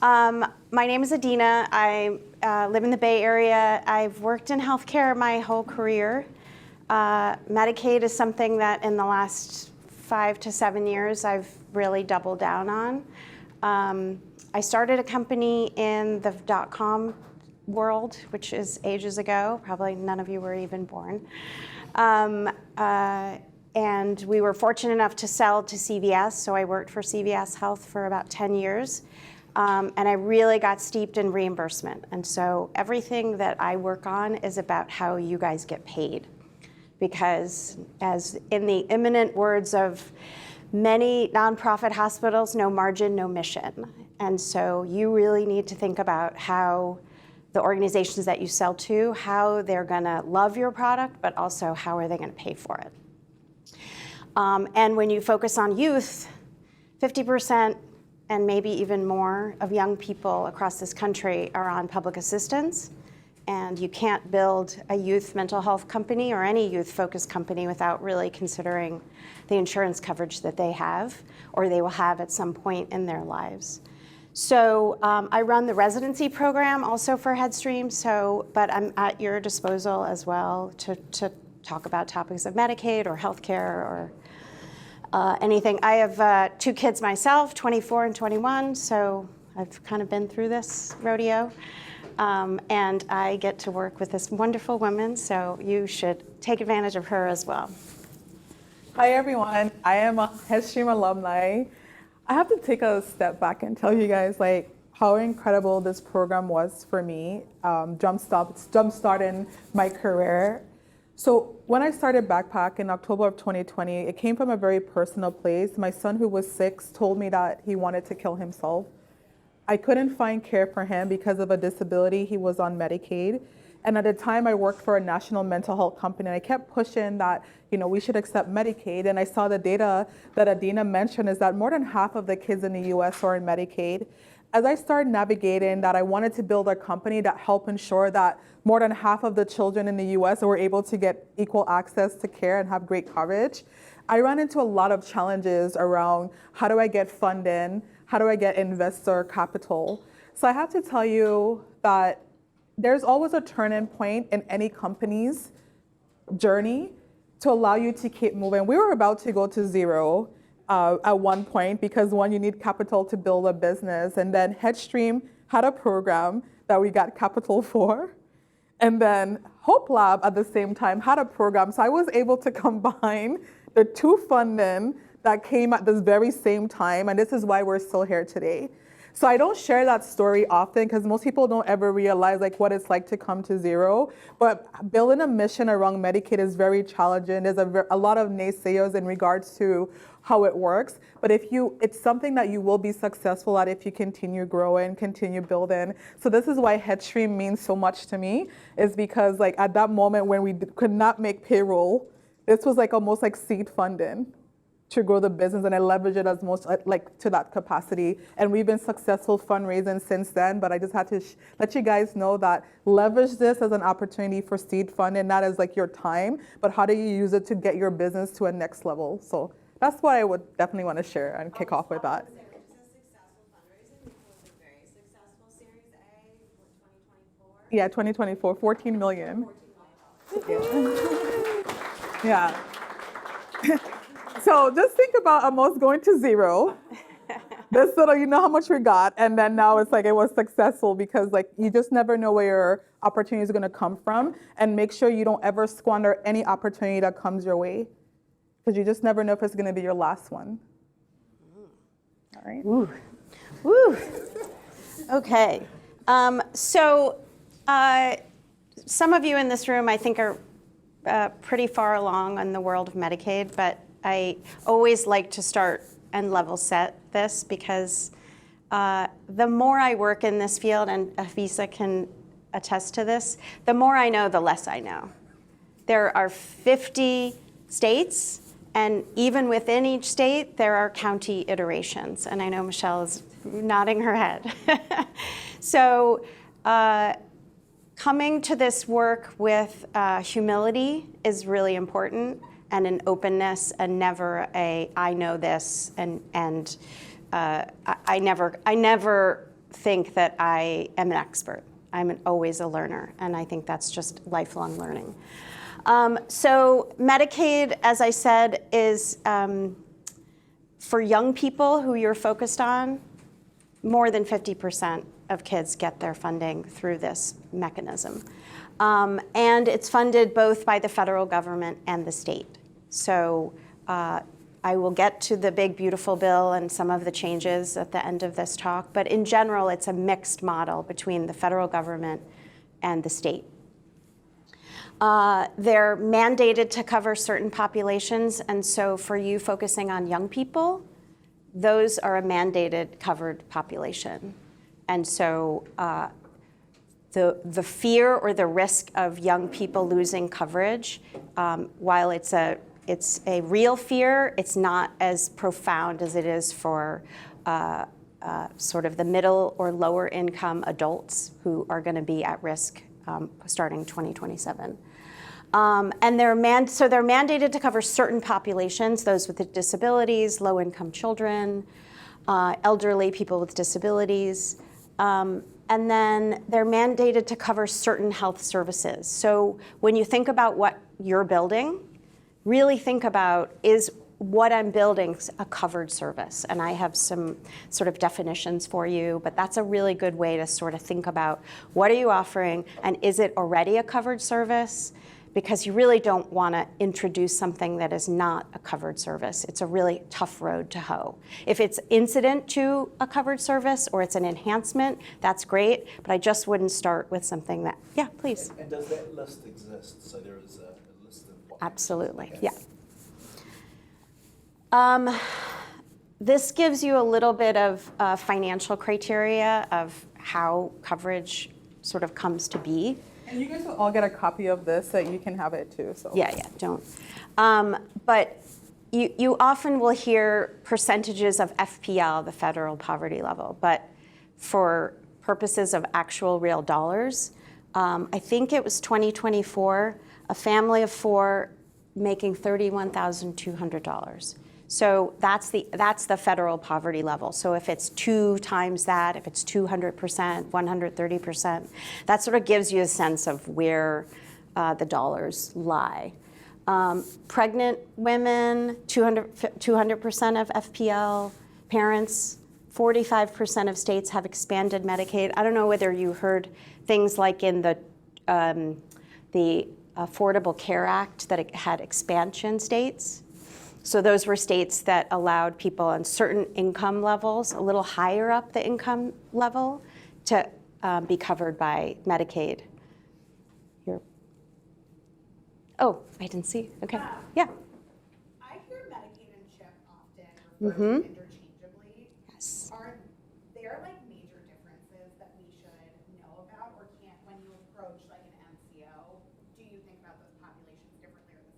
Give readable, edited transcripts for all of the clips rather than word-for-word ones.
My name is Adina. I live in the Bay Area. I've worked in healthcare my whole career. Medicaid is something that in the last 5 to 7 years I've really doubled down on. I started a company in the .com world, which is ages ago. Probably none of you were even born. And we were fortunate enough to sell to CVS, so I worked for CVS Health for about 10 years. And I really got steeped in reimbursement. And so everything that I work on is about how you guys get paid. Because as in the imminent words of many nonprofit hospitals, no margin, no mission. And so you really need to think about how the organizations that you sell to, how they're gonna love your product, but also how are they gonna pay for it. And when you focus on youth, 50% and maybe even more of young people across this country are on public assistance. And you can't build a youth mental health company or any youth-focused company without really considering the insurance coverage that they have or they will have at some point in their lives. So I run the residency program also for Headstream, but I'm at your disposal as well to talk about topics of Medicaid or healthcare or anything. I have 2 kids myself, 24 and 21, so I've kind of been through this rodeo. And I get to work with this wonderful woman, so you should take advantage of her as well. Hi everyone, I am a Headstream alumni. I have to take a step back and tell you guys how incredible this program was for me, jump-starting my career. So when I started Backpack in October of 2020, it came from a very personal place. My son, who was 6, told me that he wanted to kill himself. I couldn't find care for him because of a disability. He was on Medicaid. And at the time I worked for a national mental health company, and I kept pushing that, we should accept Medicaid. And I saw the data that Adina mentioned is that more than half of the kids in the US are in Medicaid. As I started navigating that, I wanted to build a company that helped ensure that more than half of the children in the US were able to get equal access to care and have great coverage. I ran into a lot of challenges around how do I get funding, how do I get investor capital? So I have to tell you that there's always a turning point in any company's journey to allow you to keep moving. We were about to go to zero at one point because one, you need capital to build a business. And then Headstream had a program that we got capital for. And then Hope Lab at the same time had a program. So I was able to combine the 2 funding that came at this very same time. And this is why we're still here today. So I don't share that story often because most people don't ever realize what it's like to come to zero. But building a mission around Medicaid is very challenging. There's a lot of naysayers in regards to how it works. But it's something that you will be successful at if you continue growing, continue building. So this is why Headstream means so much to me, is because at that moment when we could not make payroll, this was almost like seed funding to grow the business, and I leverage it as most to that capacity. And we've been successful fundraising since then, but I just had to let you guys know that leverage this as an opportunity for seed funding, not as your time, but how do you use it to get your business to a next level. So that's what I would definitely want to share and kick off with that. It's a successful fundraising. It was a very successful Series A for 2024. Yeah, 2024, 14 million. Yeah. So just think about almost going to zero. This little, you know how much we got, and then now it's it was successful because you just never know where your opportunity is going to come from, and make sure you don't ever squander any opportunity that comes your way, because you just never know if it's going to be your last one. All right. Woo. Woo. Okay. So some of you in this room, I think, are pretty far along in the world of Medicaid, but I always like to start and level set this because the more I work in this field, and Hafeezah can attest to this, the more I know, the less I know. There are 50 states, and even within each state, there are county iterations. And I know Michelle is nodding her head. So coming to this work with humility is really important, and an openness, and never a I know this, and I never think that I am an expert. I'm always a learner, and I think that's just lifelong learning. So Medicaid, as I said, is for young people who you're focused on. More than 50% of kids get their funding through this mechanism. And it's funded both by the federal government and the state. So I will get to the big, beautiful bill and some of the changes at the end of this talk, but in general, it's a mixed model between the federal government and the state. They're mandated to cover certain populations, and so for you focusing on young people, those are a mandated covered population. And so the fear or the risk of young people losing coverage, while it's a real fear, it's not as profound as it is for sort of the middle or lower income adults who are going to be at risk starting 2027. And they're mandated to cover certain populations, those with disabilities, low-income children, elderly people with disabilities. And then they're mandated to cover certain health services. So when you think about what you're building, really think about, is what I'm building a covered service? And I have some sort of definitions for you, but that's a really good way to sort of think about what are you offering, and is it already a covered service? Because you really don't want to introduce something that is not a covered service. It's a really tough road to hoe. If it's incident to a covered service or it's an enhancement, that's great, but I just wouldn't start with something that, yeah, please. And does that list exist? So there is a list of what? Absolutely, Okay. yeah. This gives you a little bit of financial criteria of how coverage sort of comes to be. And you guys will all get a copy of this so you can have it too. So. Yeah, don't. But you often will hear percentages of FPL, the federal poverty level, but for purposes of actual real dollars, I think it was 2024, a family of four making $31,200. So that's the federal poverty level. So if it's 2 times that, if it's 200%, 130%, that sort of gives you a sense of where the dollars lie. Pregnant women, 200% of FPL. Parents, 45% of states have expanded Medicaid. I don't know whether you heard things like in the Affordable Care Act that it had expansion states. So those were states that allowed people on certain income levels, a little higher up the income level, to be covered by Medicaid. Here. Oh, I didn't see. Okay. Yeah. I hear Medicaid and CHIP often referred to interchangeably. Yes. Are there like major differences that we should know about, or can't, when you approach like an MCO, do you think about those populations differently or the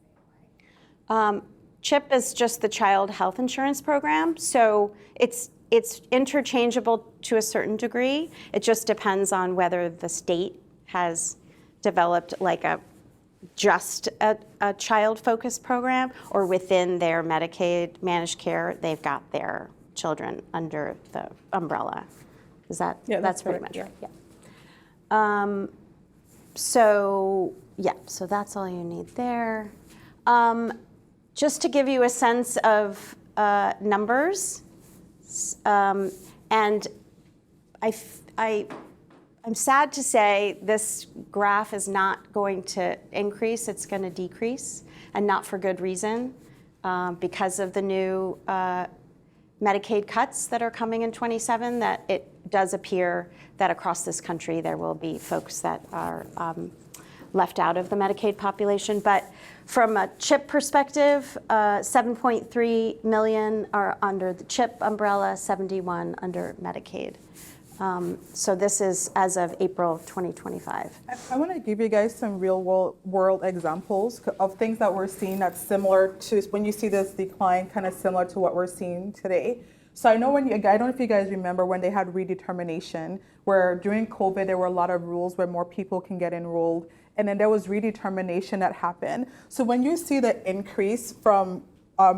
same way? CHIP is just the child health insurance program, so it's interchangeable to a certain degree. It just depends on whether the state has developed like a child-focused program, or within their Medicaid managed care, they've got their children under the umbrella. Is that, Yeah, that's pretty correct, much right, yeah. So that's all you need there. Just to give you a sense of numbers, and I'm sad to say this graph is not going to increase, it's going to decrease, and not for good reason, because of the new Medicaid cuts that are coming in 27, that it does appear that across this country there will be folks that are left out of the Medicaid population. But from a CHIP perspective, 7.3 million are under the CHIP umbrella, 71 under Medicaid. So this is as of April 2025. I want to give you guys some real world examples of things that we're seeing that's similar to, when you see this decline, kind of similar to what we're seeing today. So I know I don't know if you guys remember when they had redetermination, where during COVID there were a lot of rules where more people can get enrolled, and then there was redetermination that happened. So when you see the increase from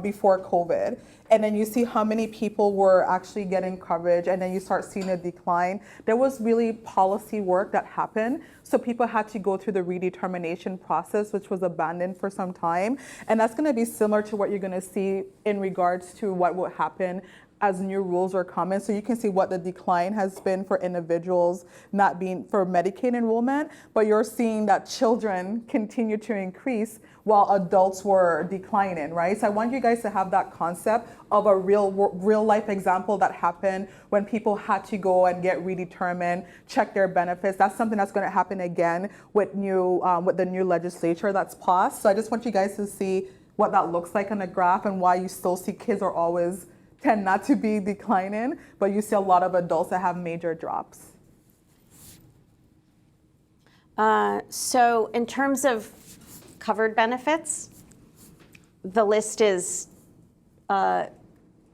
before COVID. And then you see how many people were actually getting coverage, and then you start seeing a decline. There was really policy work that happened. So people had to go through the redetermination process, which was abandoned for some time. And that's going to be similar to what you're going to see in regards to what will happen as new rules are coming. So you can see what the decline has been for individuals not being for Medicaid enrollment, but you're seeing that children continue to increase while adults were declining, right? So I want you guys to have that concept of a real life example that happened when people had to go and get redetermined, check their benefits. That's something that's going to happen again with the new legislature that's passed. So I just want you guys to see what that looks like on the graph and why you still see kids are always tend not to be declining, but you see a lot of adults that have major drops. So in terms of covered benefits, the list is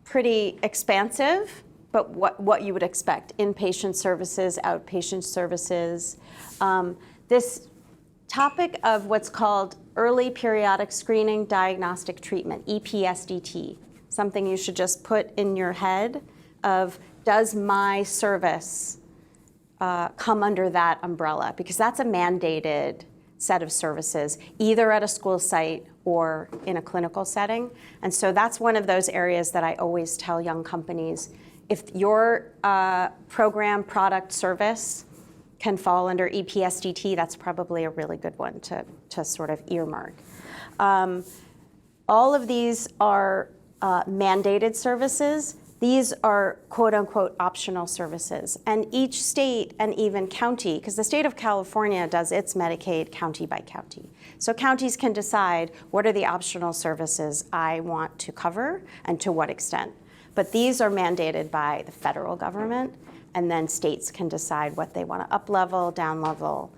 pretty expansive, but what you would expect: inpatient services, outpatient services. This topic of what's called early periodic screening diagnostic treatment, EPSDT, something you should just put in your head of, does my service come under that umbrella? Because that's a mandated set of services, either at a school site or in a clinical setting. And so that's one of those areas that I always tell young companies, if your program, product, service can fall under EPSDT, that's probably a really good one to sort of earmark. All of these are mandated services. These are quote unquote optional services. And each state and even county, because the state of California does its Medicaid county by county. So counties can decide what are the optional services I want to cover and to what extent. But these are mandated by the federal government, and then states can decide what they want to up level, down level.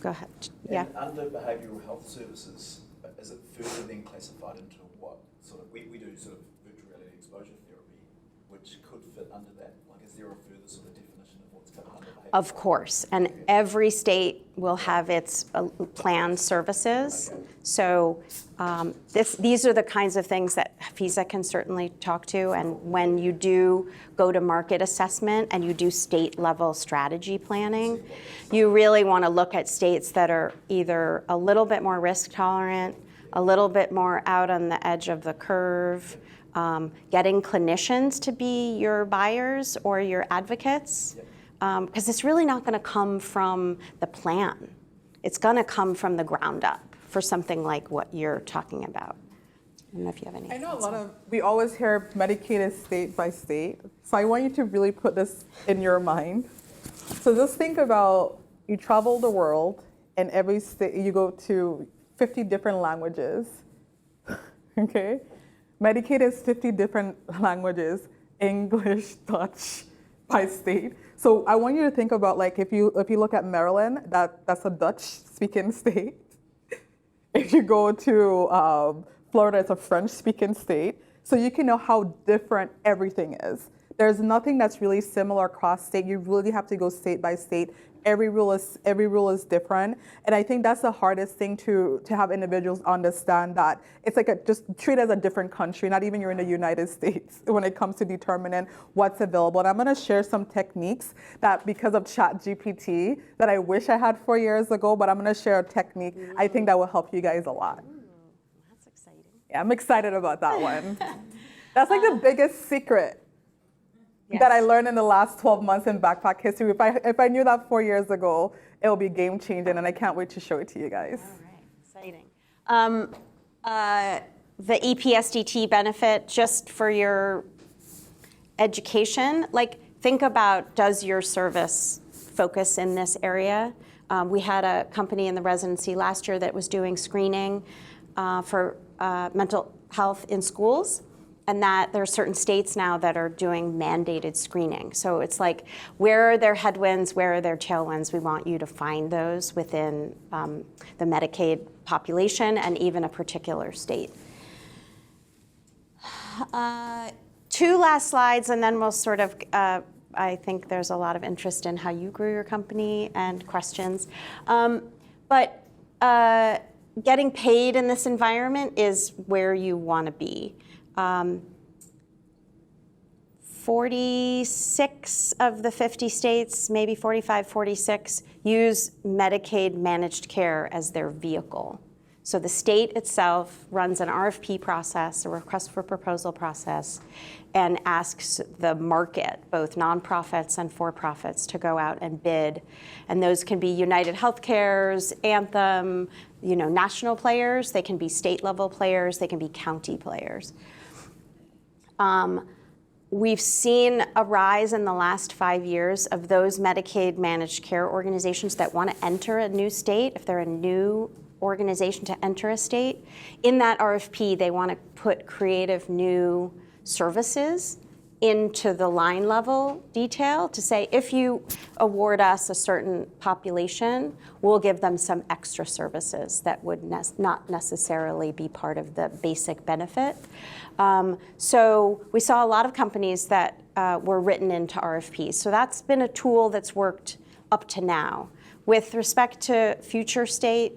Go ahead. Yeah. And under behavioural health services, is it further then classified into what sort of, we do sort of virtual reality exposure therapy, which could fit under that? Like, is there a further sort of definition of what's covered under behavioural? Of course, and every state will have its planned services. Okay. So these are the kinds of things that Hafeezah can certainly talk to. And when you do go to market assessment and you do state level strategy planning, you really want to look at states that are either a little bit more risk tolerant, a little bit more out on the edge of the curve, getting clinicians to be your buyers or your advocates. Because it's really not going to come from the plan. It's going to come from the ground up for something like what you're talking about. I don't know if you have any. I know we always hear Medicaid is state by state. So I want you to really put this in your mind. So just think about, you travel the world, and every state, you go to 50 different languages, okay? Medicaid is 50 different languages, English, Dutch, by state. So I want you to think about, like, if you look at Maryland, that's a Dutch-speaking state. If you go to Florida, it's a French-speaking state. So you can know how different everything is. There's nothing that's really similar across state. You really have to go state by state. Every rule is different. And I think that's the hardest thing to have individuals understand, that it's like just treat it as a different country, not even you're in the United States when it comes to determining what's available. And I'm gonna share some techniques that, because of ChatGPT, that I wish I had 4 years ago, but I'm gonna share a technique I think that will help you guys a lot. That's exciting. Yeah, I'm excited about that one. That's like the biggest secret Yes. that I learned in the last 12 months in backpack history. If I knew that 4 years ago, it will be game changing, and I can't wait to show it to you guys. All right, exciting. The EPSDT benefit, just for your education, like, think about, does your service focus in this area? We had a company in the residency last year that was doing screening for mental health in schools. And that there are certain states now that are doing mandated screening. So it's like, where are their headwinds, where are their tailwinds? We want you to find those within the Medicaid population and even a particular state. 2 last slides, and then we'll sort of, I think there's a lot of interest in how you grew your company and questions. But getting paid in this environment is where you want to be. 46 of the 50 states, maybe 45, 46, use Medicaid managed care as their vehicle. So the state itself runs an RFP process, a request for proposal process, and asks the market, both nonprofits and for-profits, to go out and bid. And those can be United Healthcare's, Anthem, national players. They can be state-level players. They can be county players. We've seen a rise in the last 5 years of those Medicaid managed care organizations that want to enter a new state. If they're a new organization to enter a state, in that RFP, they want to put creative new services into the line level detail to say, if you award us a certain population, we'll give them some extra services that would not necessarily be part of the basic benefit. So we saw a lot of companies that were written into RFPs. So that's been a tool that's worked up to now. With respect to future state,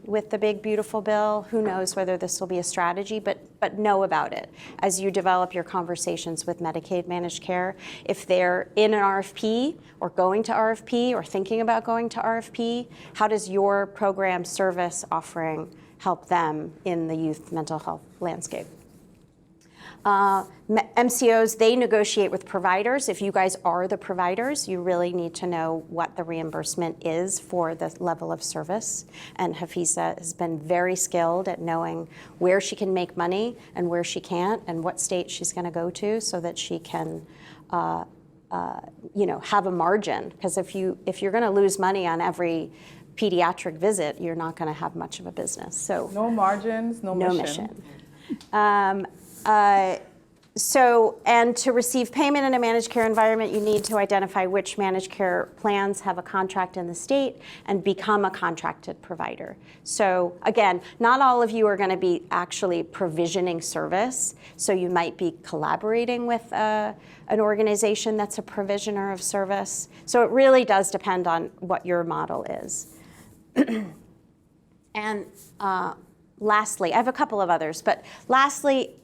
with the big, beautiful bill, who knows whether this will be a strategy, but know about it as you develop your conversations with Medicaid managed care. If they're in an RFP or going to RFP or thinking about going to RFP, how does your program service offering help them in the youth mental health landscape? MCOs, they negotiate with providers. If you guys are the providers, you really need to know what the reimbursement is for the level of service. And Hafeezah has been very skilled at knowing where she can make money and where she can't, and what state she's going to go to, so that she can, have a margin. Because if you're going to lose money on every pediatric visit, you're not going to have much of a business. So no margins, no mission. And to receive payment in a managed care environment, you need to identify which managed care plans have a contract in the state and become a contracted provider. So again, not all of you are going to be actually provisioning service. So you might be collaborating with an organization that's a provisioner of service. So it really does depend on what your model is. And lastly, I have a couple of others, but lastly,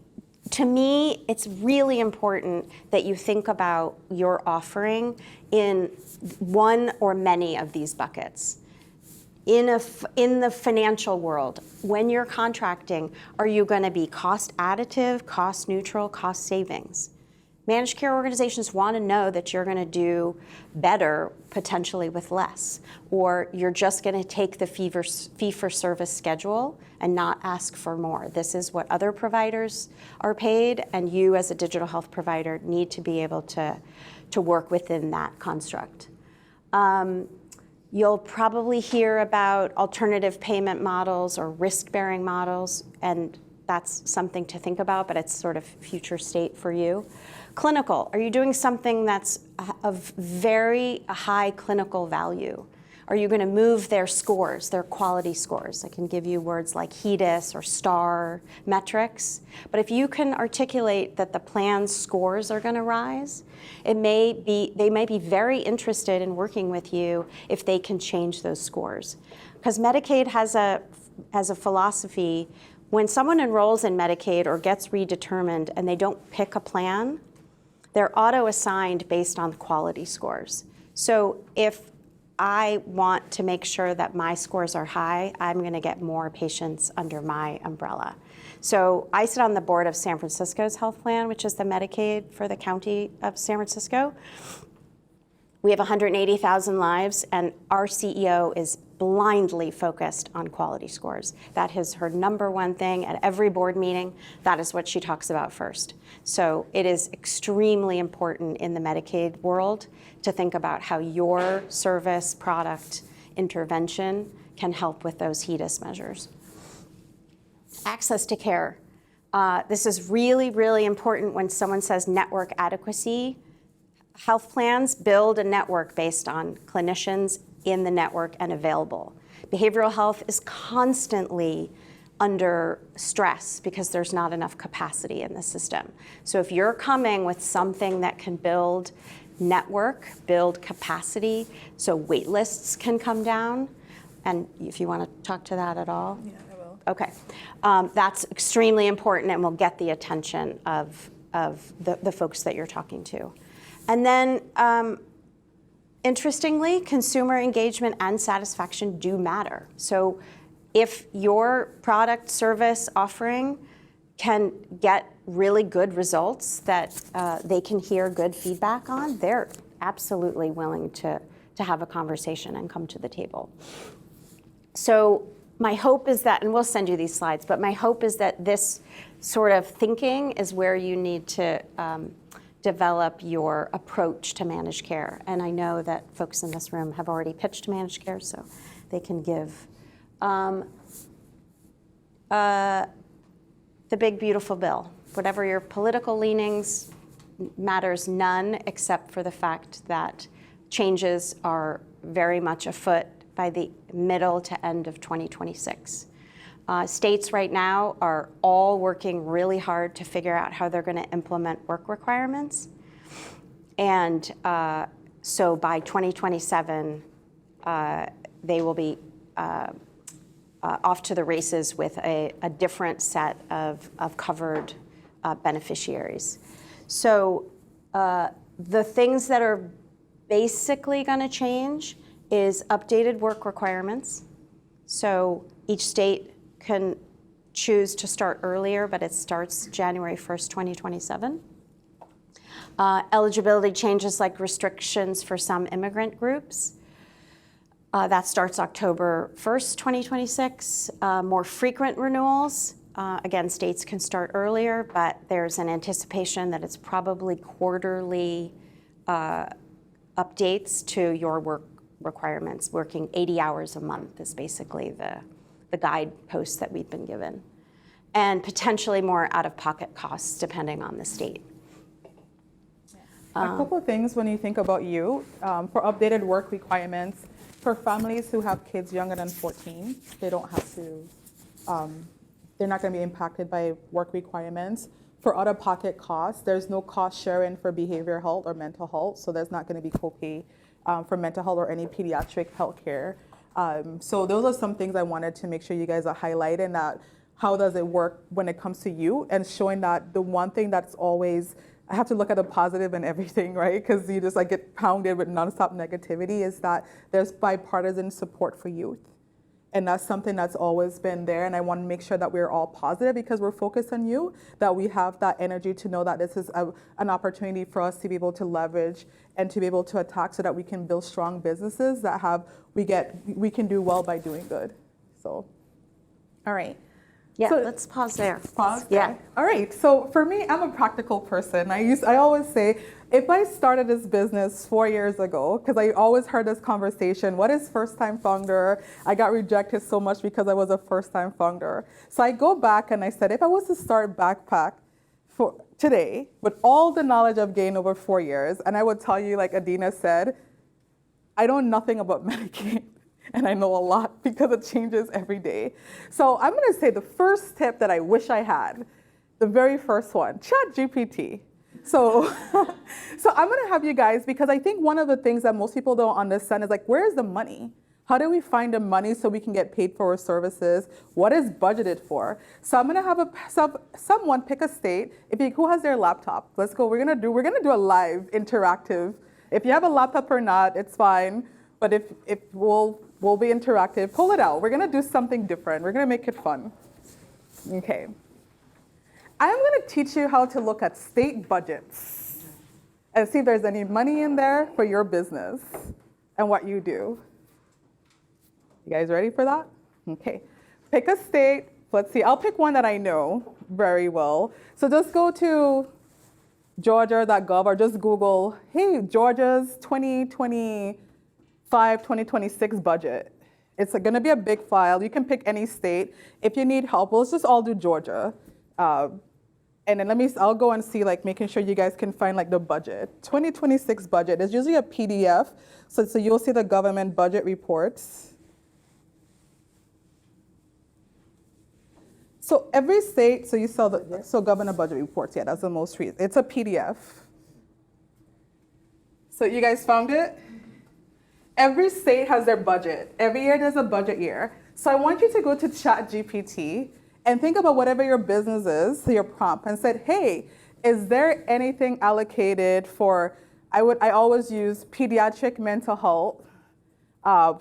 to me, it's really important that you think about your offering in one or many of these buckets. In the financial world, when you're contracting, are you going to be cost additive, cost neutral, cost savings? Managed care organizations want to know that you're going to do better, potentially with less, or you're just going to take the fee-for-service schedule and not ask for more. This is what other providers are paid, and you as a digital health provider need to be able to work within that construct. You'll probably hear about alternative payment models or risk-bearing models, and that's something to think about, but it's sort of future state for you. Clinical, are you doing something that's of very high clinical value? Are you going to move their scores, their quality scores? I can give you words like HEDIS or STAR metrics. But if you can articulate that the plan's scores are going to rise, they may be very interested in working with you if they can change those scores. Because Medicaid has a philosophy, when someone enrolls in Medicaid or gets redetermined and they don't pick a plan, they're auto-assigned based on quality scores. So if I want to make sure that my scores are high, I'm going to get more patients under my umbrella. So I sit on the board of San Francisco's health plan, which is the Medicaid for the county of San Francisco. We have 180,000 lives, and our CEO is blindly focused on quality scores. That is her number one thing at every board meeting. That is what she talks about first. So it is extremely important in the Medicaid world to think about how your service, product, intervention can help with those HEDIS measures. Access to care. This is really, really important when someone says network adequacy. Health plans build a network based on clinicians in the network and available. Behavioral health is constantly under stress because there's not enough capacity in the system. So if you're coming with something that can build network, build capacity, so wait lists can come down, And if you want to talk to that at all? Yeah, I will. Okay. That's extremely important and will get the attention of the folks that you're talking to. And then, interestingly, consumer engagement and satisfaction do matter. So if your product, service, offering can get really good results that they can hear good feedback on, they're absolutely willing to have a conversation and come to the table. So my hope is that, and we'll send you these slides, but my hope is that this sort of thinking is where you need to develop your approach to managed care. And I know that folks in this room have already pitched managed care, so they can give. The big, beautiful bill. Whatever your political leanings, matters none except for the fact that changes are very much afoot by the middle to end of 2026. States right now are all working really hard to figure out how they're going to implement work requirements. And so by 2027, they will be off to the races with a different set of covered beneficiaries. So the things that are basically going to change is updated work requirements. So each state can choose to start earlier, but it starts January 1st, 2027. Eligibility changes like restrictions for some immigrant groups. That starts October 1st, 2026. More frequent renewals. Again, states can start earlier, but there's an anticipation that it's probably quarterly updates to your work requirements. Working 80 hours a month is basically the guidepost that we've been given. And potentially more out-of-pocket costs depending on the state. A couple of things when you think about you, for updated work requirements, for families who have kids younger than 14, they don't have to, they're not going to be impacted by work requirements. For out-of-pocket costs, there's no cost sharing for behavioral health or mental health, so there's not going to be copay for mental health or any pediatric health care. So those are some things I wanted to make sure you guys are highlighting, that how does it work when it comes to you, and showing that the one thing that's always, I have to look at the positive in everything, right? Because you just like get pounded with nonstop negativity, is that there's bipartisan support for youth. And that's something that's always been there. And I want to make sure that we're all positive because we're focused on you, that we have that energy to know that this is an opportunity for us to be able to leverage and to be able to attack so that we can build strong businesses that we can do well by doing good. So, all right. Yeah, So- let's pause there. Pause? Yeah. All right. So for me, I'm a practical person. I always say, if I started this business 4 years ago, because I always heard this conversation, what is first-time founder? I got rejected so much because I was a first-time founder. So I go back and I said, if I was to start Backpack for today with all the knowledge I've gained over 4 years, and I would tell you, like Adina said, I know nothing about Medicaid. And I know a lot because it changes every day. So I'm going to say the first tip that I wish I had, the very first one, ChatGPT. So I'm going to have you guys, because I think one of the things that most people don't understand is like, where's the money? How do we find the money so we can get paid for our services? What is budgeted for? So I'm going to have someone pick a state. Who has their laptop? Let's go. We're going to do a live interactive. If you have a laptop or not, it's fine. But if we'll be interactive. Pull it out. We're going to do something different. We're going to make it fun. Okay. I'm going to teach you how to look at state budgets and see if there's any money in there for your business and what you do. You guys ready for that? Okay. Pick a state. Let's see. I'll pick one that I know very well. So just go to georgia.gov or just Google, hey, Georgia's 2026 budget. It's going to be a big file. You can pick any state. If you need help, let's just all do Georgia. And then I'll go and see, like, making sure you guys can find like the budget. 2026 budget is usually a PDF. So you'll see the government budget reports. So every state, so you saw so governor budget reports, yeah, that's the most recent. It's a PDF. So you guys found it? Every state has their budget. Every year there's a budget year. So I want you to go to ChatGPT and think about whatever your business is, your prompt, and said, hey, is there anything allocated for, I always use pediatric mental health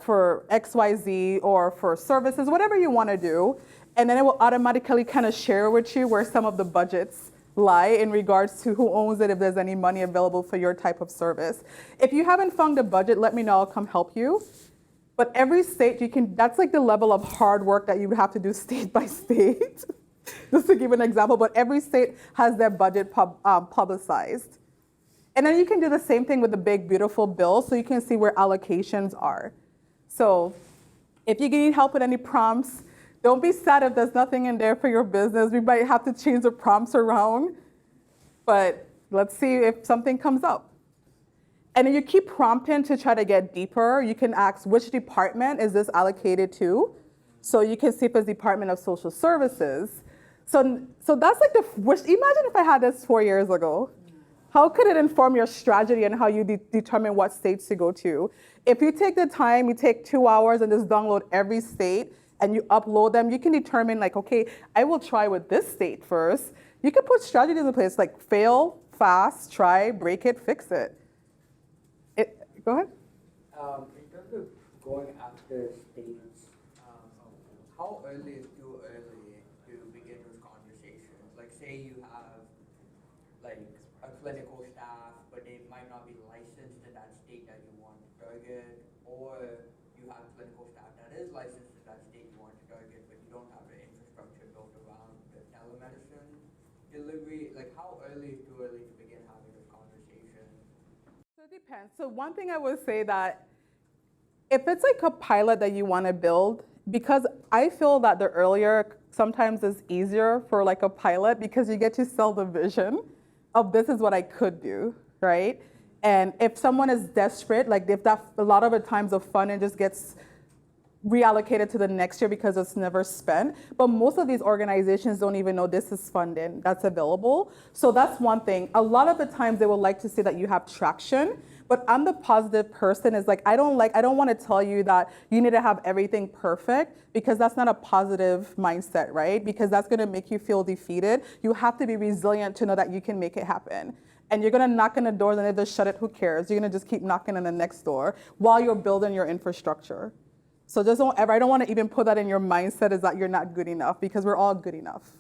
for XYZ or for services, whatever you want to do. And then it will automatically kind of share with you where some of the budgets lie in regards to who owns it, if there's any money available for your type of service. If you haven't found a budget, let me know, I'll come help you. But every state, that's like the level of hard work that you would have to do state by state, just to give an example. But every state has their budget publicized. And then you can do the same thing with the big, beautiful bill, so you can see where allocations are. So if you need help with any prompts, don't be sad if there's nothing in there for your business. We might have to change the prompts around, but let's see if something comes up. And then you keep prompting to try to get deeper. You can ask, which department is this allocated to? So you can see if it's Department of Social Services. So that's like imagine if I had this 4 years ago. How could it inform your strategy and how you determine what states to go to? If you take the time, you take 2 hours and just download every state and you upload them, you can determine like, okay, I will try with this state first. You can put strategies in place like fail, fast, try, break it, fix it. Go ahead. In terms of going after states, how early is too early to begin those conversations? Like say you have like a clinical staff, but they might not be licensed in that state that you want to target, or you have clinical staff that is licensed in that state you want to target, but you don't have the infrastructure built around the telemedicine delivery. Like how early is too early to begin having this conversation? So it depends. So one thing I would say that if it's like a pilot that you want to build, because I feel that the earlier sometimes is easier for like a pilot because you get to sell the vision of this is what I could do, right? And if someone is desperate, like if that a lot of the times of funding just gets reallocated to the next year because it's never spent. But most of these organizations don't even know this is funding that's available. So that's one thing. A lot of the times they would like to see that you have traction, but I'm the positive person. Is like I don't want to tell you that you need to have everything perfect because that's not a positive mindset, right? Because that's going to make you feel defeated. You have to be resilient to know that you can make it happen. And you're going to knock on the doors, and if they shut it, who cares? You're going to just keep knocking on the next door while you're building your infrastructure. So just don't ever, I don't want to even put that in your mindset is that you're not good enough, because we're all good enough.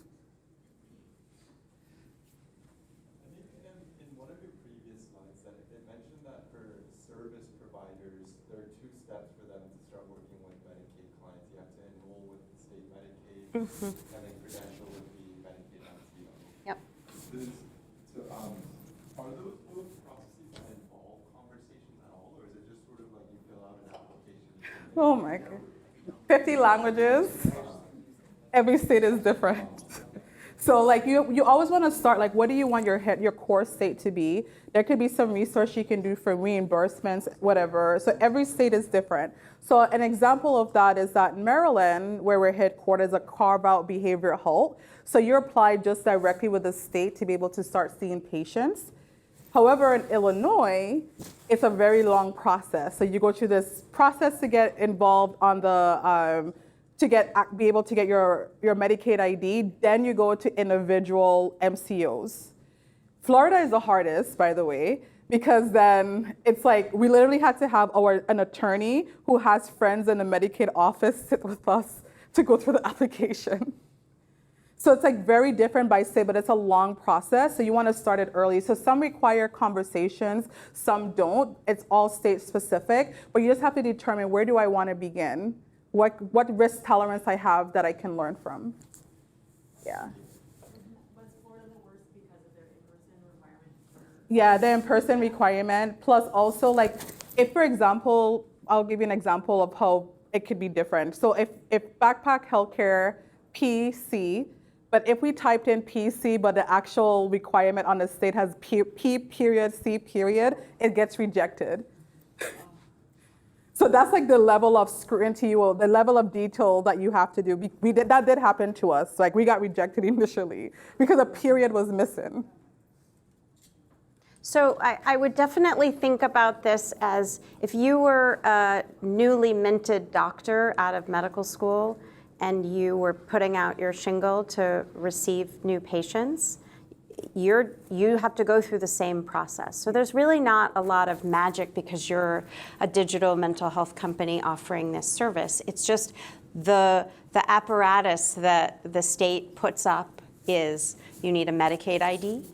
I think in one of your previous slides that it mentioned that for service providers, there are 2 steps for them to start working with Medicaid clients. You have to enroll with the state Medicaid and then credential with the Medicaid MCO. Yep. So are those both processes that involve conversations at all, or is it just sort of like you fill out an application? Oh my God. 50 languages. Every state is different. So like you always want to start, like what do you want your core state to be? There could be some research you can do for reimbursements, whatever. So every state is different. So an example of that is that in Maryland, where we're headquartered, is a carve-out behavioral health. So you apply just directly with the state to be able to start seeing patients. However, in Illinois, it's a very long process. So you go through this process to get involved on the, be able to get your Medicaid ID. Then you go to individual MCOs. Florida is the hardest, by the way, because then it's like we literally had to have an attorney who has friends in the Medicaid office sit with us to go through the application. So it's like very different by state, but it's a long process. So you want to start it early. So some require conversations, some don't. It's all state specific, but you just have to determine where do I want to begin? What risk tolerance I have that I can learn from. Yeah. Was Florida the worst because of their in-person requirement? Yeah, the in-person requirement, plus also like, if for example, I'll give you an example of how it could be different. So if backpack healthcare PC, but if we typed in PC, but the actual requirement on the state has P period, C period, it gets rejected. So that's like the level of scrutiny, or the level of detail that you have to do. That did happen to us. Like we got rejected initially because a period was missing. So I would definitely think about this as if you were a newly minted doctor out of medical school and you were putting out your shingle to receive new patients, you have to go through the same process. So there's really not a lot of magic because you're a digital mental health company offering this service. It's just the apparatus that the state puts up is you need a Medicaid ID,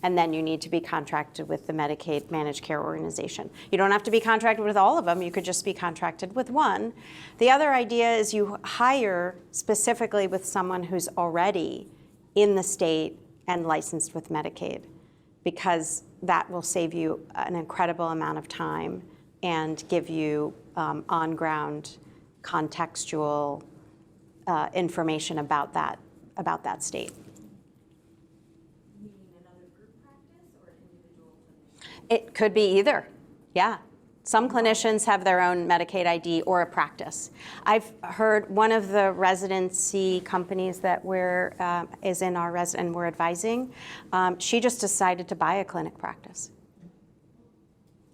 and then you need to be contracted with the Medicaid managed care organization. You don't have to be contracted with all of them. You could just be contracted with one. The other idea is you hire specifically with someone who's already in the state and licensed with Medicaid, because that will save you an incredible amount of time and give you on-ground contextual information about that state. It could be either, yeah. Some clinicians have their own Medicaid ID or a practice. I've heard one of the residency companies that is in our and we're advising, she just decided to buy a clinic practice,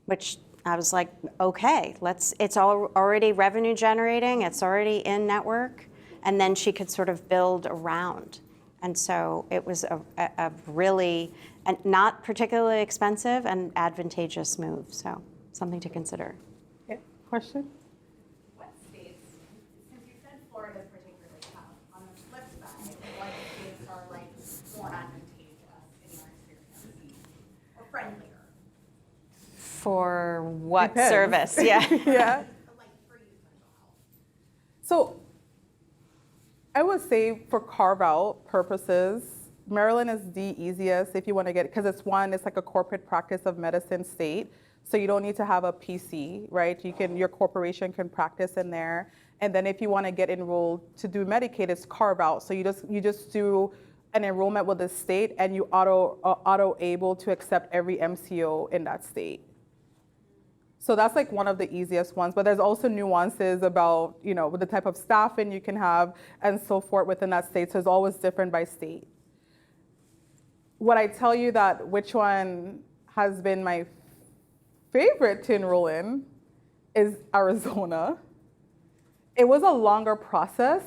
which I was like, okay, it's already revenue generating, it's already in network, and then she could sort of build around. And so it was a really not particularly expensive and advantageous move. So something to consider. Yeah. Question? What states, since you said Florida is particularly tough, on the flip side, what states are like more advantageous in your experience, or friendlier? For what Depends. service? Yeah. Yeah. Like for you, mental health. So I would say for carve-out purposes, Maryland is the easiest if you want to get, because it's like a corporate practice of medicine state. So you don't need to have a PC, right? Your corporation can practice in there. And then if you want to get enrolled to do Medicaid, it's carve-out. So you just do an enrollment with the state, and you auto able to accept every MCO in that state. So that's like one of the easiest ones, but there's also nuances about, with the type of staffing you can have and so forth within that state. So it's always different by state. Would I tell you that which one has been my favorite to enroll in is Arizona. It was a longer process,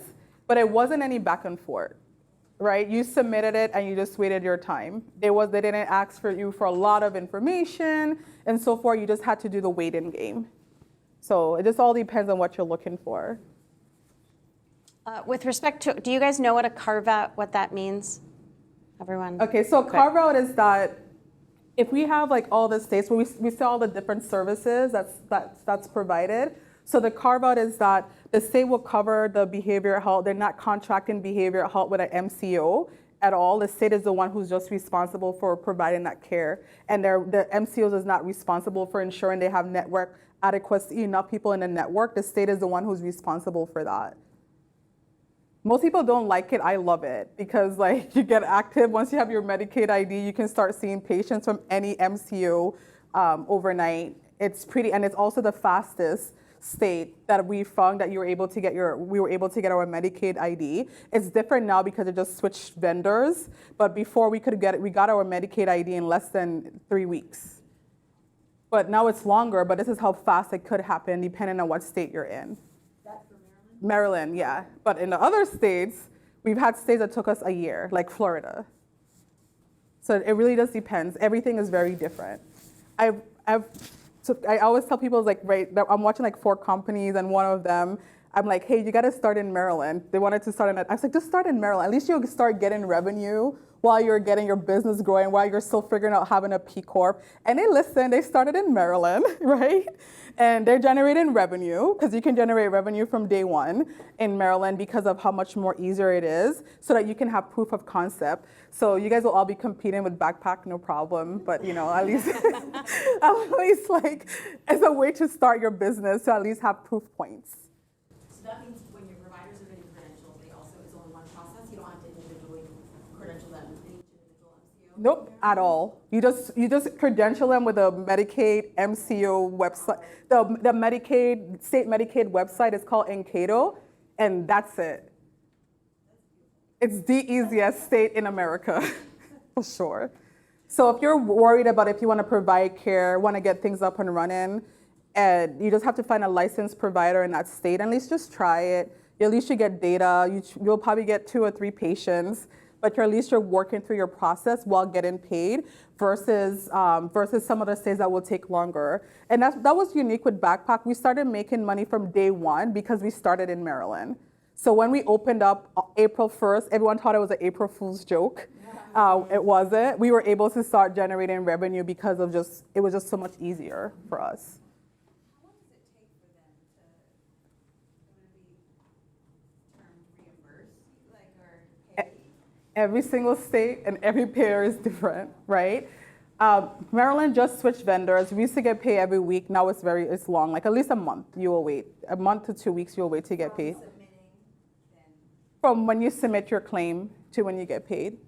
but it wasn't any back and forth. Right? You submitted it and you just waited your time. They didn't ask you for a lot of information and so forth. You just had to do the wait-in game. So it just all depends on what you're looking for. With respect to, do you guys know what a carve-out, what that means? Everyone? Okay, so carve-out is that if we have like all the states where we see all the different services that's provided. So the carve-out is that the state will cover the behavioral health. They're not contracting behavioral health with an MCO at all. The state is the one who's just responsible for providing that care. And the MCOs is not responsible for ensuring they have network adequacy, enough people in the network. The state is the one who's responsible for that. Most people don't like it. I love it because like you get active. Once you have your Medicaid ID, you can start seeing patients from any MCO overnight. It's pretty, and it's also the fastest state that we found that we were able to get our Medicaid ID. It's different now because it just switched vendors, but before we got our Medicaid ID in less than 3 weeks. But now it's longer, but this is how fast it could happen depending on what state you're in. That's for Maryland? Maryland, yeah. But in the other states, we've had states that took us a year, like Florida. So it really just depends. Everything is very different. So I always tell people, like, right, I'm watching like 4 companies, and one of them, I'm like, hey, you got to start in Maryland. They wanted to start I was like, just start in Maryland. At least you'll start getting revenue while you're getting your business growing, while you're still figuring out having a P Corp. And they listened. They started in Maryland, right? And they're generating revenue because you can generate revenue from day one in Maryland because of how much more easier it is, so that you can have proof of concept. So you guys will all be competing with Backpack, no problem. But at least, like, as a way to start your business, to at least have proof points. So that means when your providers are getting credentialed, it's only one process. You don't have to individually credential them in each individual MCO? Nope, at all. You just credential them with a Medicaid MCO website. The state Medicaid website is called Encato, and that's it. It's the easiest state in America, for sure. So if you're worried about if you want to provide care, want to get things up and running, and you just have to find a licensed provider in that state, at least just try it. At least you get data. You'll probably get 2 or 3 patients, but at least you're working through your process while getting paid versus some other states that will take longer. And that was unique with Backpack. We started making money from day one because we started in Maryland. So when we opened up April 1st, everyone thought it was an April Fool's joke. It wasn't. We were able to start generating revenue because of it was just so much easier for us. How long does it take for them to, reimburse, or pay? Every single state and every payer is different, right? Maryland just switched vendors. We used to get paid every week. Now it's long, like at least a month you will wait. A month to 2 weeks you'll wait to get paid. From when you submit your claim to when you get paid.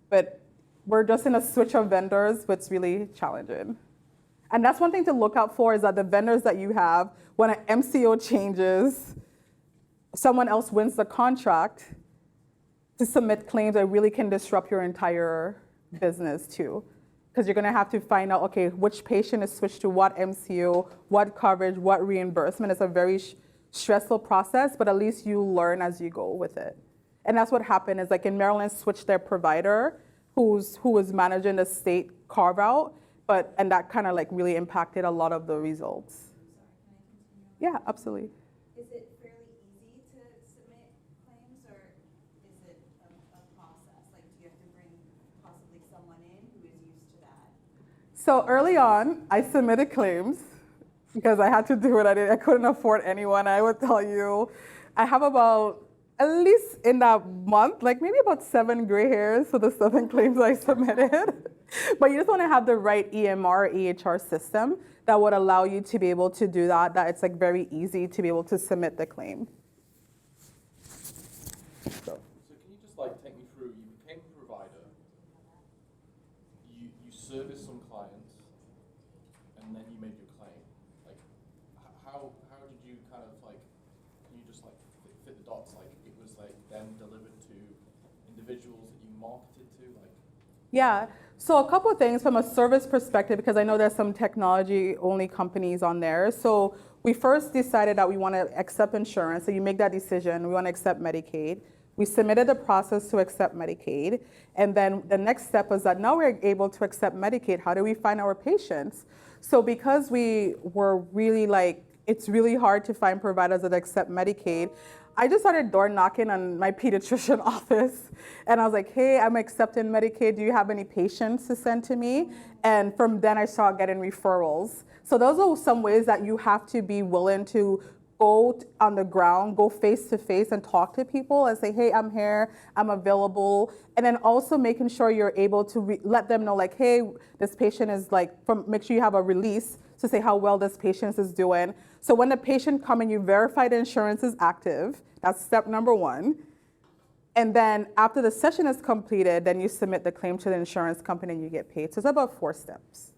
But we're just in a switch of vendors, but it's really challenging. And that's one thing to look out for is that the vendors that you have, when an MCO changes, someone else wins the contract to submit claims that really can disrupt your entire business too. Because you're gonna have to find out, okay, which patient is switched to what MCO, what coverage, what reimbursement. It's a very stressful process, but at least you learn as you go with it. And that's what happened is like in Maryland switched their provider who was managing the state carve out, and that kind of like really impacted a lot of the results. Sorry, can I continue? Yeah, absolutely. Is it fairly easy to submit claims, or is it a process? Like, do you have to bring possibly someone in who is used to that? So early on, I submitted claims because I had to do it. I couldn't afford anyone. I would tell you, I have about, at least in that month, like maybe about 7 gray hairs for the 7 claims I submitted. But you just want to have the right EMR, EHR system that would allow you to be able to do that it's like very easy to be able to submit the claim. So can you just like take me through, you became a provider, you serviced some clients, and then you made your claim. Like, how did you kind of like, can you just like fit the dots? Like, it was like then delivered to individuals that you marketed to, like? Yeah, so a couple of things from a service perspective, because I know there's some technology-only companies on there. So we first decided that we want to accept insurance. So you make that decision, we want to accept Medicaid. We submitted the process to accept Medicaid. And then the next step was that now we're able to accept Medicaid. How do we find our patients? So because we were really like, it's really hard to find providers that accept Medicaid, I just started door knocking on my pediatrician office. And I was like, hey, I'm accepting Medicaid. Do you have any patients to send to me? And from then I started getting referrals. So those are some ways that you have to be willing to go on the ground, go face to face and talk to people and say, hey, I'm here, I'm available. And then also making sure you're able to let them know like, hey, this patient is like, make sure you have a release to say how well this patient is doing. So when the patient comes and you verify the insurance is active, that's step number 1. And then after the session is completed, then you submit the claim to the insurance company and you get paid. So it's about 4 steps.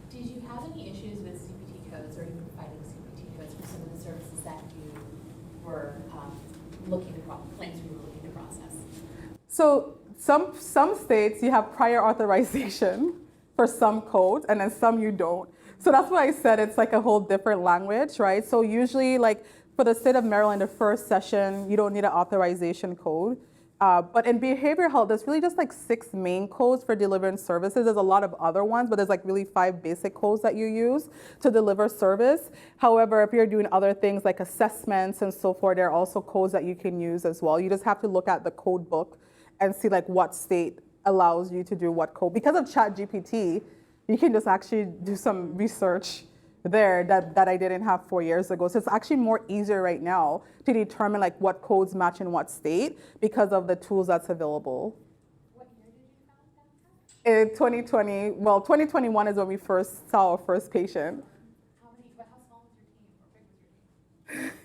Did you have any issues with CPT codes or even providing CPT codes for some of the services that you were claims you were looking to process? So some states you have prior authorization for some codes and then some you don't. So that's why I said it's like a whole different language, right? So usually like for the state of Maryland, the first session, you don't need an authorization code. But in behavioral health, there's really just like 6 main codes for delivering services. There's a lot of other ones, but there's like really 5 basic codes that you use to deliver service. However, if you're doing other things like assessments and so forth, there are also codes that you can use as well. You just have to look at the code book and see like what state allows you to do what code. Because of ChatGPT, you can just actually do some research there that I didn't have 4 years ago. So it's actually more easier right now to determine like what codes match in what state because of the tools that's available. What year did you found that? In 2020, well, 2021 is when we first saw our first patient. How small was your team, or big was your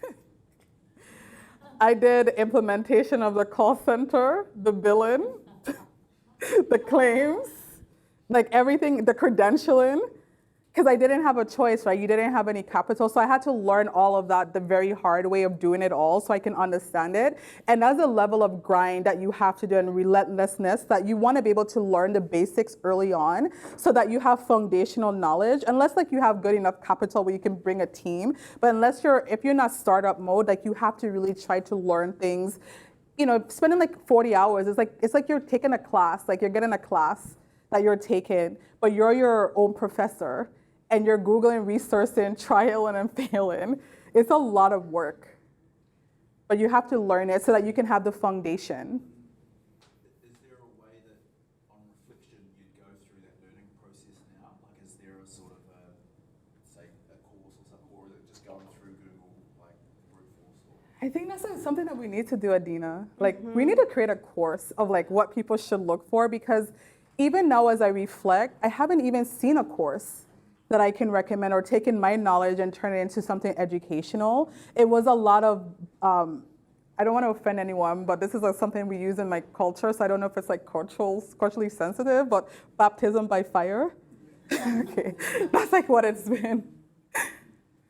team? I did implementation of the call center, the billing, the claims, like everything, the credentialing. because I didn't have a choice, right? You didn't have any capital. So I had to learn all of that the very hard way of doing it all so I can understand it. And that's a level of grind that you have to do and relentlessness that you want to be able to learn the basics early on so that you have foundational knowledge. Unless like you have good enough capital where you can bring a team. But if you're not startup mode, like you have to really try to learn things. You know, spending like 40 hours, it's like you're taking a class, like you're getting a class that you're taking, but you're your own professor. And you're Googling, researching, trialing, and failing. It's a lot of work. But you have to learn it so that you can have the foundation. Is there a way that, on reflection, you'd go through that learning process now? Like, is there a sort of say, a course or something, or is it just going through Google, like, brute force? Or? I think that's something that we need to do, Adina. Like, we need to create a course of like what people should look for, because even now as I reflect, I haven't even seen a course that I can recommend or taken my knowledge and turn it into something educational. It was a lot of, I don't want to offend anyone, but this is something we use in my culture, so I don't know if it's like culturally sensitive, but baptism by fire. Okay, that's like what it's been.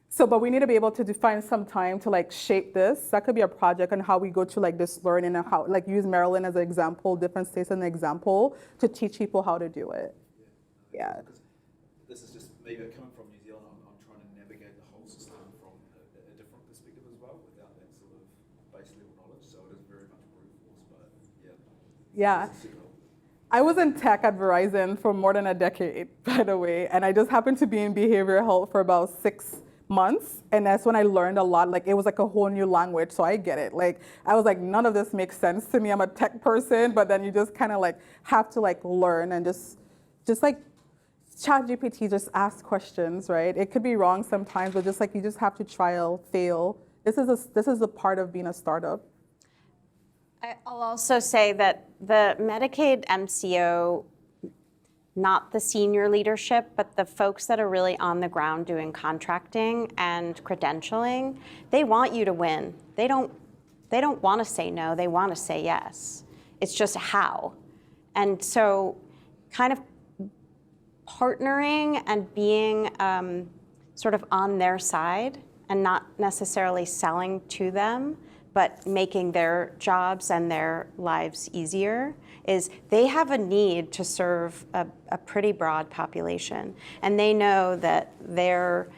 So, but we need to be able to define some time to like shape this. That could be a project on how we go to like this learning and how, like use Maryland as an example, different states as an example, to teach people how to do it. Yeah. This is just maybe coming from New Zealand, I'm trying to navigate the whole system from a different perspective as well, without that sort of base level knowledge. So it is very much brute force, but yeah. Yeah. I was in tech at Verizon for more than a decade, by the way, and I just happened to be in behavioral health for about 6 months, and that's when I learned a lot. Like, it was like a whole new language, so I get it. Like, I was like, none of this makes sense to me. I'm a tech person, but then you just kind of like have to like learn and just like ChatGPT, just ask questions, right? It could be wrong sometimes, but just like you just have to trial, fail. This is a part of being a startup. I'll also say that the Medicaid MCO, not the senior leadership, but the folks that are really on the ground doing contracting and credentialing, they want you to win. They don't want to say no, they want to say yes. It's just how. And so kind of partnering and being sort of on their side and not necessarily selling to them, but making their jobs and their lives easier, is they have a need to serve a pretty broad population. And they know that their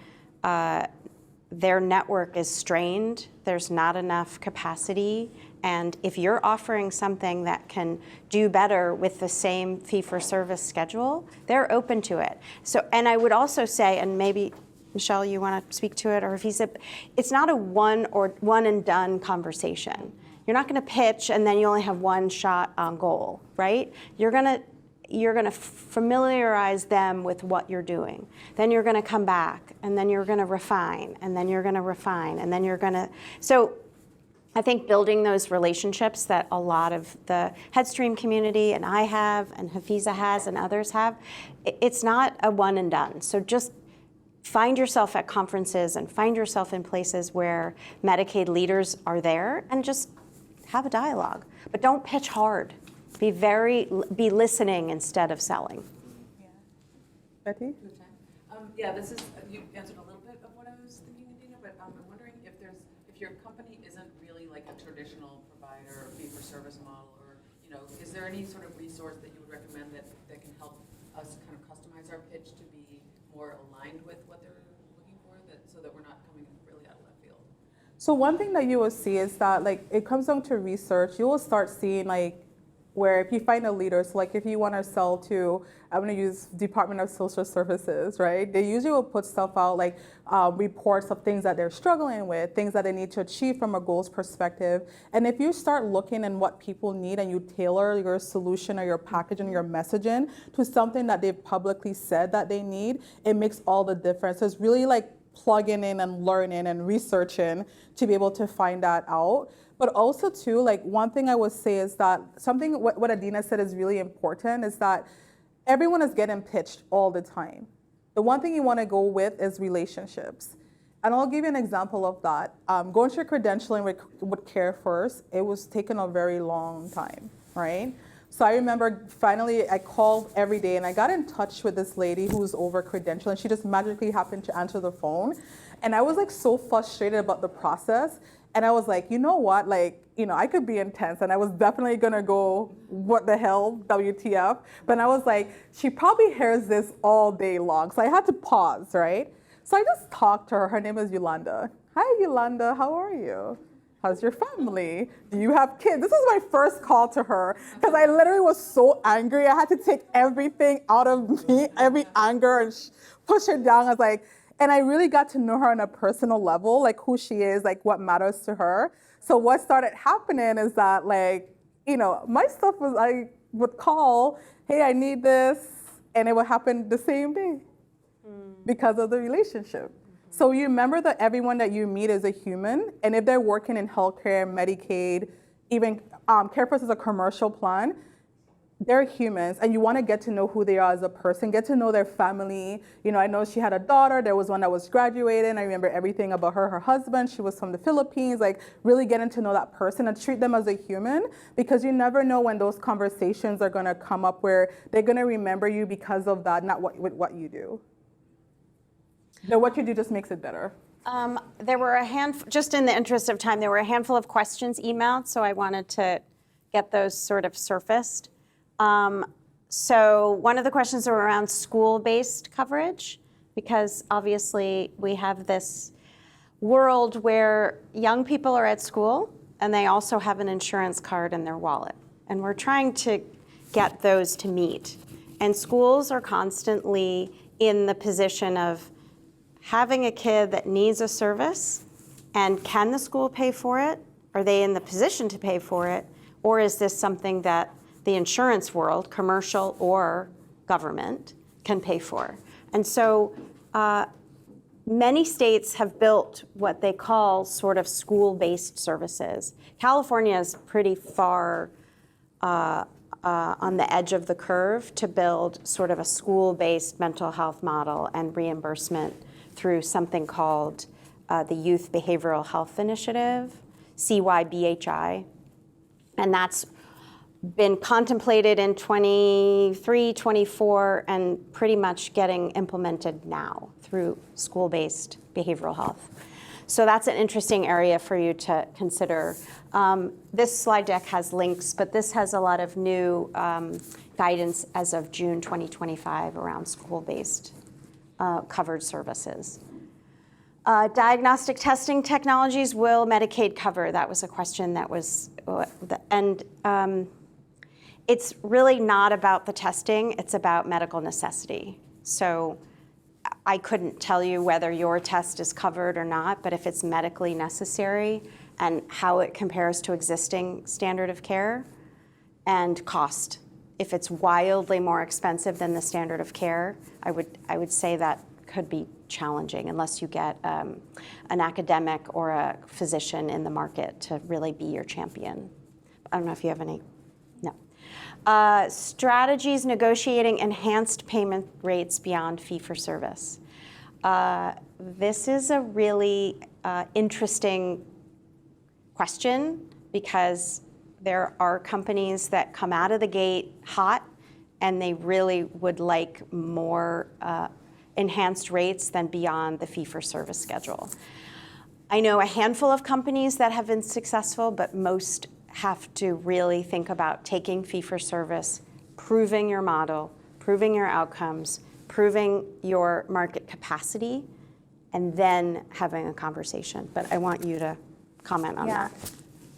network is strained, there's not enough capacity, and if you're offering something that can do better with the same fee-for-service schedule, they're open to it. So, and I would also say, and maybe Michelle, you want to speak to it, or Hafeezah, it's not a one and done conversation. You're not going to pitch and then you only have one shot on goal, right? You're going to familiarize them with what you're doing. Then you're going to come back, and then you're going to refine, and then you're going to refine, and then you're going to. So I think building those relationships that a lot of the Headstream community and I have, and Hafeezah has, and others have, it's not a one and done. So just find yourself at conferences and find yourself in places where Medicaid leaders are there and just have a dialogue. But don't pitch hard. Be listening instead of selling. Yeah. Betty? Yeah, this is, you answered a little bit of what I was thinking, Adina, but I'm wondering if your company isn't really like a traditional provider or fee-for-service model, or, is there any sort of resource that you would recommend that can help us kind of customize our pitch to be more aligned with what they're looking for, so that we're not coming really out of left field? So one thing that you will see is that, like, it comes down to research. You will start seeing, like, where if you find a leader, so like if you want to sell to, I'm going to use Department of Social Services, right? They usually will put stuff out, like reports of things that they're struggling with, things that they need to achieve from a goals perspective. And if you start looking at what people need and you tailor your solution or your packaging, your messaging to something that they've publicly said that they need, it makes all the difference. So it's really like plugging in and learning and researching to be able to find that out. But also too, like one thing I would say is that something, what Adina said is really important, is that everyone is getting pitched all the time. The one thing you want to go with is relationships. And I'll give you an example of that. Going through credentialing with Care First, it was taking a very long time, right? So I remember finally I called every day and I got in touch with this lady who's over credentialed, and she just magically happened to answer the phone. And I was like so frustrated about the process. And I was like, you know what, like, you know, I could be intense, and I was definitely gonna go, what the hell, WTF? But I was like, she probably hears this all day long. So I had to pause, right? So I just talked to her. Her name is Yolanda. Hi, Yolanda, how are you? How's your family? Do you have kids? This is my first call to her because I literally was so angry. I had to take everything out of me, every anger, and push her down. I was like, and I really got to know her on a personal level, like who she is, like what matters to her. So what started happening is that, like, you know, my stuff was, I would call, hey, I need this, and it would happen the same day because of the relationship. So you remember that everyone that you meet is a human, and if they're working in healthcare, Medicaid, even CareFirst is a commercial plan, they're humans, and you want to get to know who they are as a person, get to know their family. You know, I know she had a daughter. There was one that was graduating. I remember everything about her. Her husband, she was from the Philippines. Like, really getting to know that person and treat them as a human, because you never know when those conversations are going to come up where they're going to remember you because of that, not what you do. No, what you do just makes it better. There were a handful, just in the interest of time, there were a handful of questions emailed, so I wanted to get those sort of surfaced. So one of the questions were around school-based coverage, because obviously we have this world where young people are at school and they also have an insurance card in their wallet. And we're trying to get those to meet. And schools are constantly in the position of having a kid that needs a service, and can the school pay for it? Are they in the position to pay for it? Or is this something that the insurance world, commercial or government, can pay for? And so many states have built what they call sort of school-based services. California is pretty far on the edge of the curve to build sort of a school-based mental health model and reimbursement through something called the Youth Behavioral Health Initiative, CYBHI. And that's been contemplated in 23, 24, and pretty much getting implemented now through school-based behavioral health. So that's an interesting area for you to consider. This slide deck has links, but this has a lot of new guidance as of June 2025 around school-based covered services. Diagnostic testing technologies will Medicaid cover? That was a question that was, it's really not about the testing, it's about medical necessity. So I couldn't tell you whether your test is covered or not, but if it's medically necessary and how it compares to existing standard of care and cost. If it's wildly more expensive than the standard of care, I would say that could be challenging unless you get an academic or a physician in the market to really be your champion. I don't know if you have any. No. Strategies negotiating enhanced payment rates beyond fee-for-service. This is a really interesting question, because there are companies that come out of the gate hot and they really would like more enhanced rates than beyond the fee-for-service schedule. I know a handful of companies that have been successful, but most have to really think about taking fee-for-service, proving your model, proving your outcomes, proving your market capacity, and then having a conversation. But I want you to comment on that.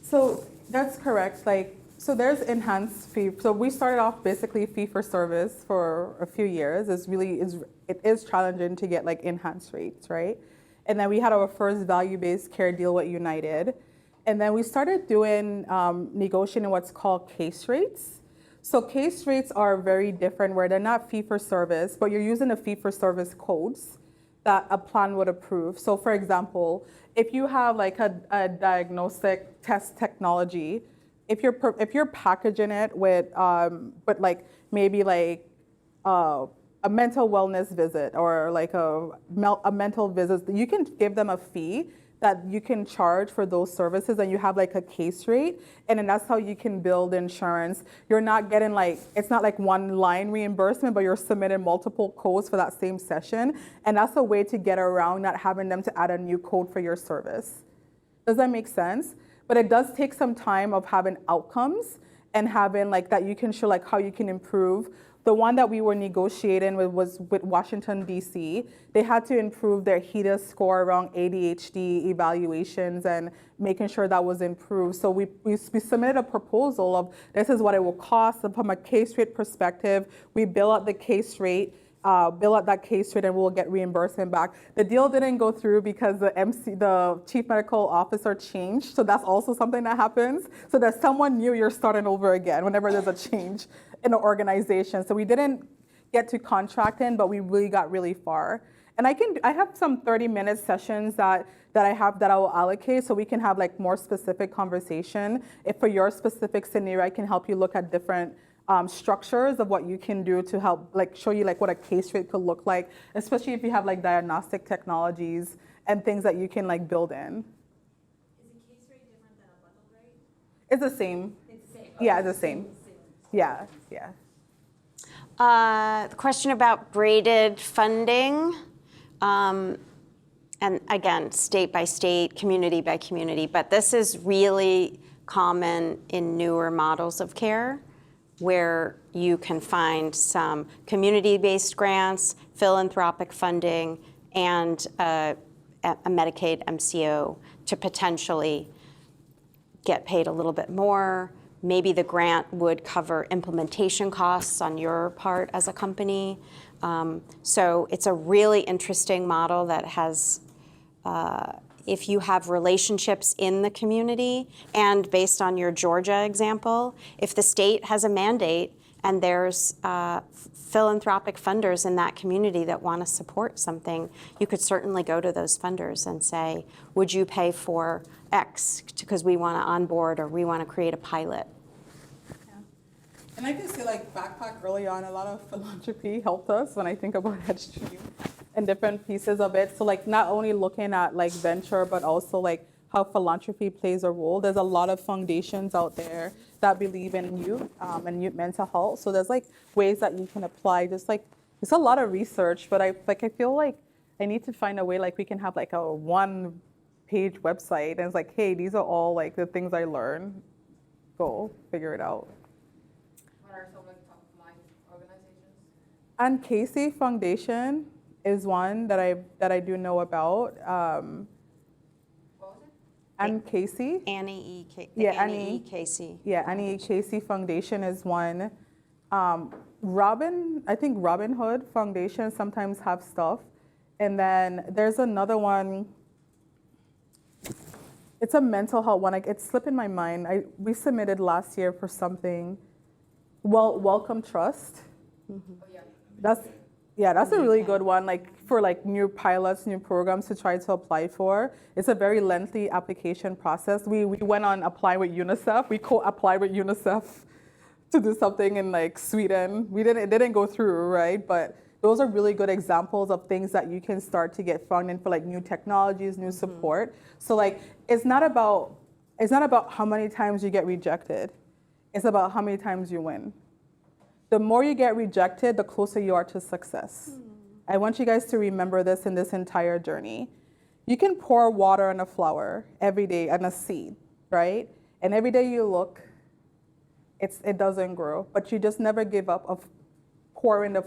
So that's correct. Like, so there's enhanced fee. So we started off basically fee for service for a few years. It is challenging to get like enhanced rates, right? And then we had our first value-based care deal with United. And then we started doing negotiating what's called case rates. So case rates are very different, where they're not fee for service, but you're using the fee for service codes that a plan would approve. So for example, if you have like a diagnostic test technology, if you're packaging it with like maybe like a mental wellness visit or like a mental visit, you can give them a fee that you can charge for those services, and you have like a case rate, and then that's how you can build insurance. You're not getting like, it's not like one line reimbursement, but you're submitting multiple codes for that same session, and that's a way to get around not having them to add a new code for your service. Does that make sense? But it does take some time of having outcomes and having like that you can show like how you can improve. The one that we were negotiating with was with Washington, D.C. They had to improve their HEDA score around ADHD evaluations and making sure that was improved. So we submitted a proposal of this is what it will cost from a case rate perspective. We bill out the case rate, and we'll get reimbursement back. The deal didn't go through because the chief medical officer changed. So that's also something that happens. So there's someone new, you're starting over again whenever there's a change in the organization. So we didn't get to contracting, but we really got really far. And I have some 30-minute sessions that I will allocate so we can have like more specific conversation. If for your specific scenario, I can help you look at different structures of what you can do to help like show you like what a case rate could look like, especially if you have like diagnostic technologies and things that you can like build in. Is a case rate different than a bundled rate? It's the same. It's the same. Yeah, it's the same. Yeah, yeah. The question about braided funding, and again, state by state, community by community, but this is really common in newer models of care where you can find some community-based grants, philanthropic funding, and a Medicaid MCO to potentially get paid a little bit more. Maybe the grant would cover implementation costs on your part as a company. So it's a really interesting model that has, if you have relationships in the community, and based on your Georgia example, if the state has a mandate and there's philanthropic funders in that community that want to support something, you could certainly go to those funders and say, would you pay for X because we want to onboard or we want to create a pilot? Yeah. And I can say like Backpack early on, a lot of philanthropy helped us when I think about Headstream and different pieces of it. So like not only looking at like venture, but also like how philanthropy plays a role. There's a lot of foundations out there that believe in youth and youth mental health. So there's like ways that you can apply. Just like it's a lot of research, but I feel like I need to find a way like we can have like a 1-page website and it's like, hey, these are all like the things I learned. Go figure it out. What are some of the top of mind organizations? And Casey Foundation is one that I do know about. What was it? And Casey. Annie E. Yeah, Annie E. Casey. Yeah, Annie Casey Foundation is one. I think Robin Hood Foundation sometimes have stuff. And then there's another one. It's a mental health one. Like, it's slipping my mind. We submitted last year for something. Welcome Trust. Mm-hmm. Oh, yeah. That's a really good one, like for like new pilots, new programs to try to apply for. It's a very lengthy application process. We went on apply with UNICEF. We co-applied with UNICEF to do something in like Sweden. It didn't go through, right? But those are really good examples of things that you can start to get funding for like new technologies, new support. So like it's not about how many times you get rejected. It's about how many times you win. The more you get rejected, the closer you are to success. I want you guys to remember this in this entire journey. You can pour water on a flower every day and a seed, right? And every day you look, it doesn't grow, but you just never give up of pouring the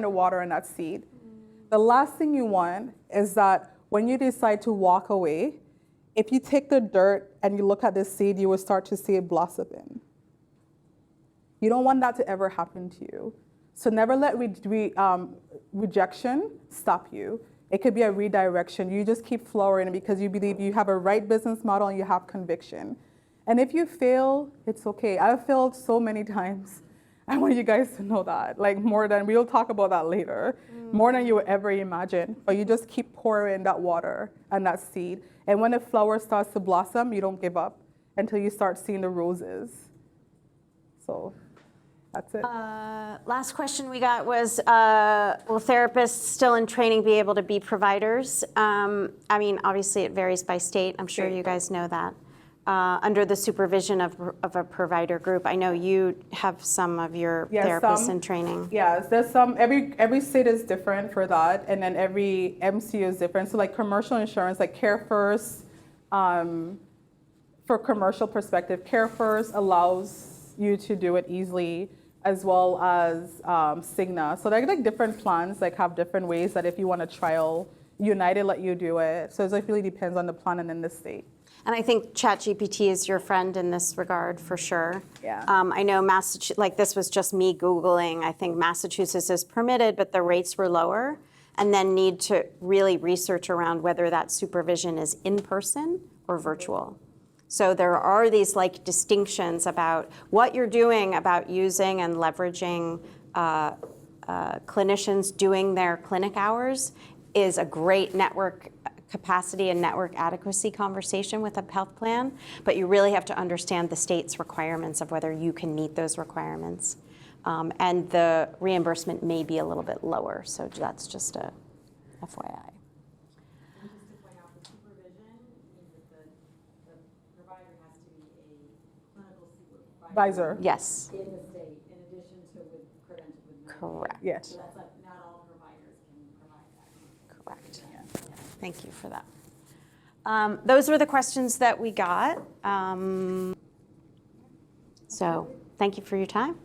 water on that seed. The last thing you want is that when you decide to walk away, if you take the dirt and you look at the seed, you will start to see it blossoming. You don't want that to ever happen to you. So never let rejection stop you. It could be a redirection. You just keep flowering because you believe you have a right business model and you have conviction. And if you fail, it's okay. I've failed so many times. I want you guys to know that, like we'll talk about that later, more than you would ever imagine. But you just keep pouring that water and that seed. And when the flower starts to blossom, you don't give up until you start seeing the roses. So That's it. Last question we got was, will therapists still in training be able to be providers? I mean, obviously it varies by state. I'm sure you guys know that. Under the supervision of a provider group. I know you have some of your therapists in training. Yes, there's some, every state is different for that, and then every MCU is different. So like commercial insurance, like Care First, for commercial perspective, Care First allows you to do it easily, as well as Cigna. So they're like different plans, like have different ways that if you want to trial, United let you do it. So it like really depends on the plan and in the state. And I think ChatGPT is your friend in this regard for sure. Yeah. I know Massachusetts, like this was just me Googling, I think Massachusetts is permitted, but the rates were lower, and then need to really research around whether that supervision is in person or virtual. So there are these like distinctions about what you're doing about using and leveraging clinicians doing their clinic hours is a great network capacity and network adequacy conversation with a health plan, but you really have to understand the state's requirements of whether you can meet those requirements. And the reimbursement may be a little bit lower, so that's just a FYI. And just to point out, the supervision means that the provider has to be a clinical supervisor. Advisor. Yes, In the state, in addition to with credentialed with Medicaid. correct. Yes. So that's like, not all providers can provide that. Correct. Thank you for that. Those were the questions that we got. So thank you for your time.